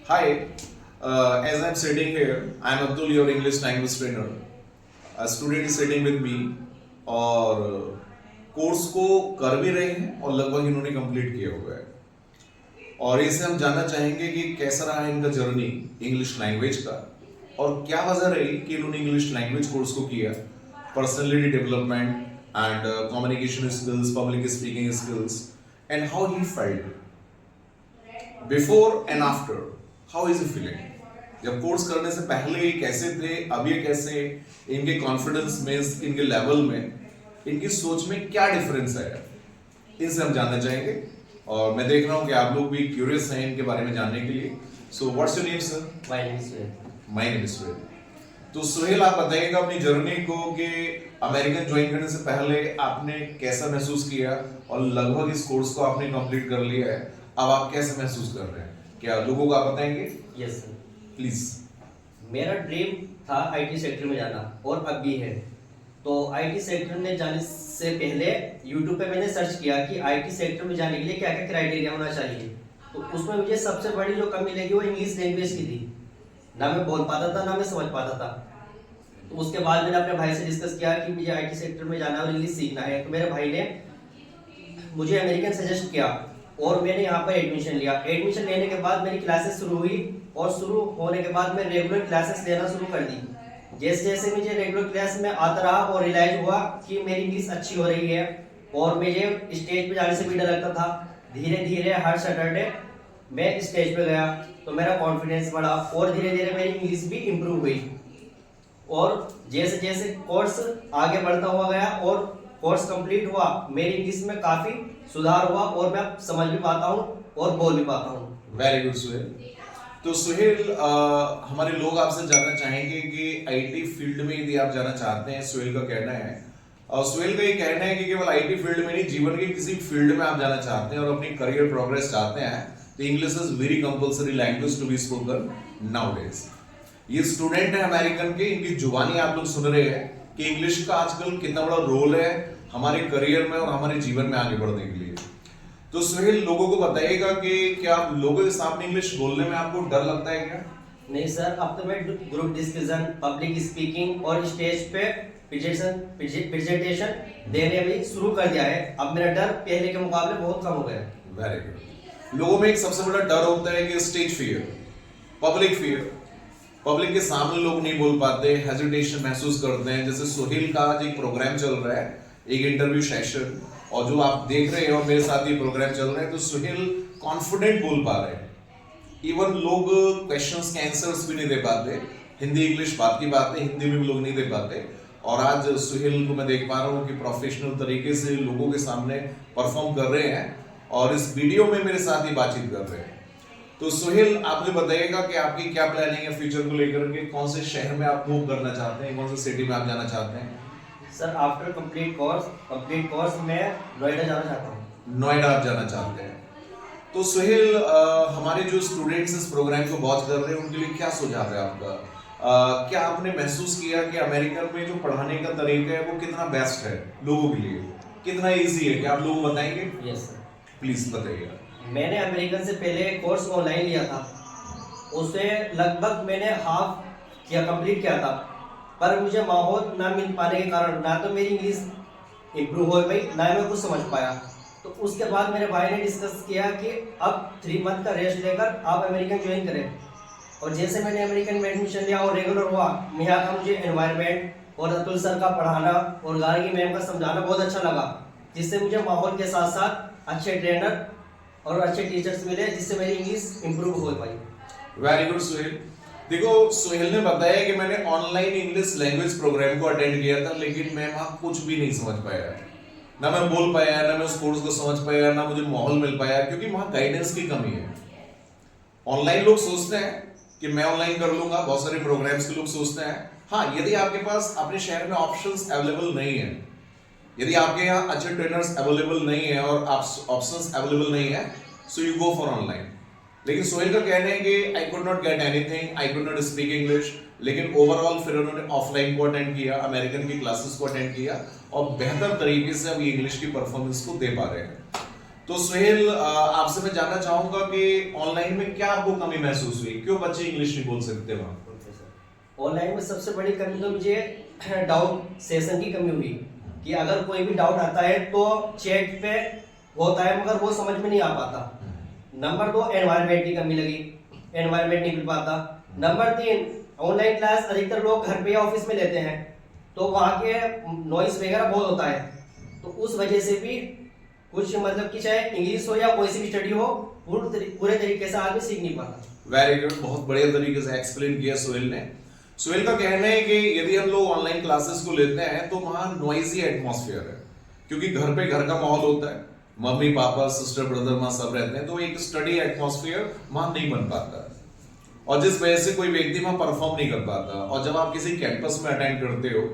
Hi, as I'm sitting here, I'm Abdul, your English language trainer. A student is sitting with me और course को कर भी रहे हैं और लगभग इन्होंने कंप्लीट किया हुआ है और इसे हम जानना चाहेंगे कि कैसा रहा इनका जर्नी इंग्लिश लैंग्वेज का और क्या वजह रही कि इन्होंने इंग्लिश लैंग्वेज कोर्स को किया, personality development and communication skills, public speaking skills and how he felt before and after, how is feeling. जब कोर्स करने से पहले ये कैसे थे, अब ये कैसे, इनके कॉन्फिडेंस में, इनके लेवल में, इनकी सोच में क्या डिफरेंस है, इनसे हम जानना चाहेंगे। और मैं देख रहा हूँ कि आप लोग भी क्यूरियस हैं इनके बारे में जानने के लिए। So what's your name sir? My name is Suhail. My name is Suhail. तो सुहेल, आप बताइएगा अपनी जर्नी को कि अमेरिकन ज्वाइन करने से पहले आपने कैसा महसूस किया और लगभग इस कोर्स को आपने कंप्लीट कर लिया है, अब आप कैसे महसूस कर रहे हैं, क्या लोगों को आप बताएंगे? Yes sir. प्लीज। मेरा ड्रीम था आईटी सेक्टर में जाना और अब भी है। तो आईटी सेक्टर में जाने से पहले यूट्यूब पे मैंने सर्च किया कि आईटी सेक्टर में जाने के लिए क्या क्या क्राइटेरिया होना चाहिए। तो उसमें मुझे सबसे बड़ी जो कमी लगी वो इंग्लिश लैंग्वेज की थी। ना मैं बोल पाता था, ना मैं समझ पाता था। तो उसके बाद मैंने अपने भाई से डिस्कस किया कि मुझे आईटी सेक्टर में जाना और इंग्लिश सीखना है। तो मेरे भाई ने मुझे अमेरिकन सजेस्ट किया और मैंने यहाँ पर एडमिशन लिया। एडमिशन लेने के बाद मेरी क्लासेस शुरू हुई और शुरू होने के बाद मैं रेगुलर क्लासेस लेना शुरू कर दी। जैसे जैसे मुझे रेगुलर क्लास में आता रहा और रियलाइज हुआ कि मेरी इंग्लिश अच्छी हो रही है और मुझे स्टेज पे जाने से भी डर लगता था। धीरे धीरे हर सैटरडे मैं स्टेज पे गया तो मेरा कॉन्फिडेंस बढ़ा और धीरे धीरे मेरी इंग्लिश भी इम्प्रूव हुई। और जैसे जैसे कोर्स आगे बढ़ता हुआ गया और कोर्स कंप्लीट हुआ, मेरी इंग्लिश में काफी सुधार हुआ और मैं समझ भी पाता हूँ और बोल भी पाता हूँ। Very good Suhail. तो सुहेल, हमारे लोग आपसे जानना चाहेंगे कि आईटी फील्ड में यदि आप जाना चाहते हैं, सुहेल का कहना है, और सुहेल का ये कहना है कि केवल आईटी फील्ड में नहीं, जीवन के किसी फील्ड में आप जाना चाहते हैं और अपनी करियर प्रोग्रेस चाहते हैं, तो English is very compulsory language to be spoken nowadays. ये स्टूडेंट है अमेरिकन के, इनकी जुबानी आप लोग सुन रहे हैं कि इंग्लिश का आजकल कितना बड़ा रोल है हमारे करियर में और हमारे जीवन में आगे बढ़ने के लिए। तो सुहेल, लोगों को बताइएगा कि क्या लोगों के सामने इंग्लिश बोलने में आपको डर लगता है क्या? नहीं सर, अब तो मैं ग्रुप डिस्कशन, पब्लिक स्पीकिंग और स्टेज पे प्रेजेंटेशन देने भी शुरू कर दिया है। अब मेरा डर पहले के मुकाबले बहुत कम हो गया है। Very good. लोगों में एक सबसे बड़ा डर होता है कि stage fear, public fear, public के सामने लोग नहीं बोल पाते, हेजिटेशन महसूस करते हैं। जैसे सुहेल का आज एक प्रोग्राम चल रहा है, एक इंटरव्यू सेशन, और जो आप देख रहे हैं और मेरे साथ ये प्रोग्राम चल रहा है, तो सुहेल कॉन्फिडेंट बोल पा रहे हैं। इवन लोग क्वेश्चंस के आंसर्स भी नहीं दे पाते। हिंदी इंग्लिश बात की बात है, हिंदी में भी लोग नहीं दे पाते। और आज सुहेल को मैं देख पा रहा हूँ कि प्रोफेशनल तरीके से लोगों के सामने परफॉर्म कर रहे हैं और इस वीडियो में मेरे साथ ही बातचीत कर रहे हैं। तो सुहेल, आप मुझे बताइएगा कि आपकी क्या प्लानिंग है फ्यूचर को लेकर के, कौन से शहर में आप मूव करना चाहते हैं, कौन से सिटी में आप जाना चाहते हैं? सर, आफ्टर कंप्लीट कोर्स मैं नोएडा जाना चाहता हूँ। नोएडा आप जाना चाहते हैं। तो सुहेल, हमारे जो स्टूडेंट्स इस प्रोग्राम को वॉच कर रहे हैं उनके लिए क्या सुझाव है आपका? क्या आपने महसूस किया कि अमेरिका में जो पढ़ाने का तरीका है वो कितना बेस्ट है लोगों के लिए, कितना इजी है, क्या आप लोगों को बताएंगे? Yes sir. प्लीज बताइएगा। मैंने अमेरिकन से पहले कोर्स ऑनलाइन लिया था, उसे लगभग मैंने हाफ किया, कंप्लीट किया था, पर मुझे माहौल ना मिल पाने के कारण ना तो मेरी इंग्लिश इम्प्रूव हो गई, ना मैं कुछ समझ पाया। तो उसके बाद मेरे भाई ने डिस्कस किया कि अब 3 मंथ का रेस्ट लेकर आप अमेरिकन ज्वाइन करें। और जैसे मैंने अमेरिकन में एडमिशन लिया और रेगुलर हुआ, यहाँ का मुझे एनवायरनमेंट और अतुल सर का पढ़ाना और गार्गी मैम का समझाना बहुत अच्छा लगा, जिससे मुझे माहौल के साथ साथ अच्छे ट्रेनर और अच्छे टीचर्स मिले, जिससे मेरी इंग्लिश इम्प्रूव हो पाई। Very good Suhail. देखो, सुहेल ने बताया कि मैंने ऑनलाइन इंग्लिश लैंग्वेज प्रोग्राम को अटेंड किया था, लेकिन मैं वहां कुछ भी नहीं समझ पाया, ना मैं बोल पाया, ना मैं उस कोर्स को समझ पाया, ना मुझे माहौल मिल पाया, क्योंकि वहां गाइडेंस की कमी है। ऑनलाइन लोग सोचते हैं कि मैं ऑनलाइन कर लूंगा, बहुत सारे प्रोग्राम्स के लोग सोचते हैं। हाँ, यदि आपके पास अपने शहर में ऑप्शंस अवेलेबल नहीं है, यदि आपके यहाँ अच्छे ट्रेनर्स अवेलेबल नहीं है और ऑप्शंस अवेलेबल नहीं है, so you go for online. लेकिन सोहेल का कहना है कि I could not get anything, I could not speak English, लेकिन ओवरऑल फिर उन्होंने ऑफलाइन को अटेंड किया, अमेरिकन की क्लासेस को अटेंड किया और बेहतर तरीके से अब ये इंग्लिश की परफॉर्मेंस को दे पा रहे हैं। तो सुहेल, आपसे मैं जानना चाहूंगा कि ऑनलाइन में क्या आपको कमी महसूस हुई, क्यों बच्चे इंग्लिश नहीं बोल सकते वहां? ऑनलाइन में सबसे बड़ी कमी तो मुझे डाउट सेशन की कमी हुई कि अगर कोई भी डाउट आता है तो चैट पे होता है मगर वो समझ में नहीं आ पाता। नंबर 2, एनवायरनमेंट की कमी लगी, एनवायरनमेंट नहीं मिल पाता। नंबर 3, ऑनलाइन क्लास अधिकतर लोग घर पे या ऑफिस में लेते हैं तो वहाँ के नॉइस वगैरह बहुत होता है, तो उस वजह से भी कुछ मतलब कि चाहे इंग्लिश हो या कोई सी भी स्टडी हो पूरे तरीके से आदमी सीख नहीं पाता। वेरी गुड, बहुत बढ़िया तरीके से एक्सप्लेन किया सुहेल ने। सुहेल का कहना है कि यदि हम लोग ऑनलाइन क्लासेस को लेते हैं तो वहां नॉइजी एटमॉस्फेयर है, क्योंकि घर पे घर का माहौल होता है, मम्मी पापा सिस्टर ब्रदर माँ सब रहते हैं, तो एक स्टडी एटमॉस्फेयर वहां नहीं बन पाता और जिस वजह से कोई व्यक्ति वहां परफॉर्म नहीं कर पाता। और जब आप किसी कैंपस में अटेंड करते हो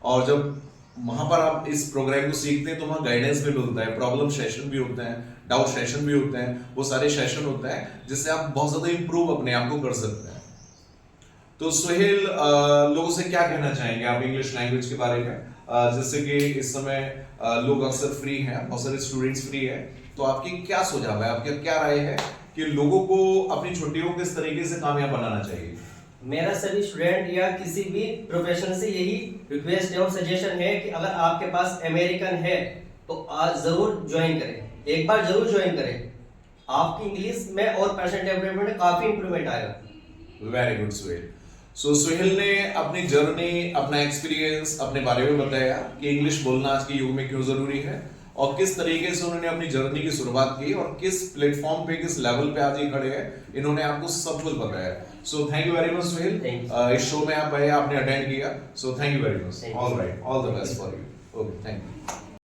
और जब वहां पर आप इस प्रोग्राम को सीखते हैं तो वहां गाइडेंस भी मिलता है, प्रॉब्लम सेशन भी होते हैं, डाउट सेशन भी होते हैं, वो सारे सेशन होते हैं जिससे आप बहुत ज्यादा इंप्रूव अपने आप को कर सकते हैं। तो सुहेल, लोगों से क्या कहना चाहेंगे आप इंग्लिश लैंग्वेज के बारे में? जैसे कि इस समय लोग अक्सर फ्री हैं, बहुत सारे स्टूडेंट्स फ्री हैं, तो आपकी क्या सुझाव है, आपकी क्या राय है कि लोगों को अपनी छुट्टियों को किस तरीके से कामयाब बनाना चाहिए? मेरा सभी स्टूडेंट या किसी भी प्रोफेशनल से यही रिक्वेस्ट है और सजेशन है कि अगर आपके पास अमेरिकन है तो आज जरूर ज्वाइन करें, एक बार जरूर ज्वाइन करें। आपकी इंग्लिश में और पर्सनल डेवलपमेंट में काफी इंप्रूवमेंट आएगा। Very good Suhail. So Suhail ने अपनी जर्नी, अपना एक्सपीरियंस अपने बारे में बताया कि इंग्लिश बोलना आज के युग में क्यों जरूरी है और किस तरीके से उन्होंने अपनी जर्नी की शुरुआत की और किस प्लेटफॉर्म पे, किस लेवल पे आज ये खड़े हैं, इन्होंने आपको सब कुछ बताया। So thank you very much Suhail, इस शो में आप आए, आपने अटेंड किया, so thank you very much. All right, all the best for you. Okay, thank you.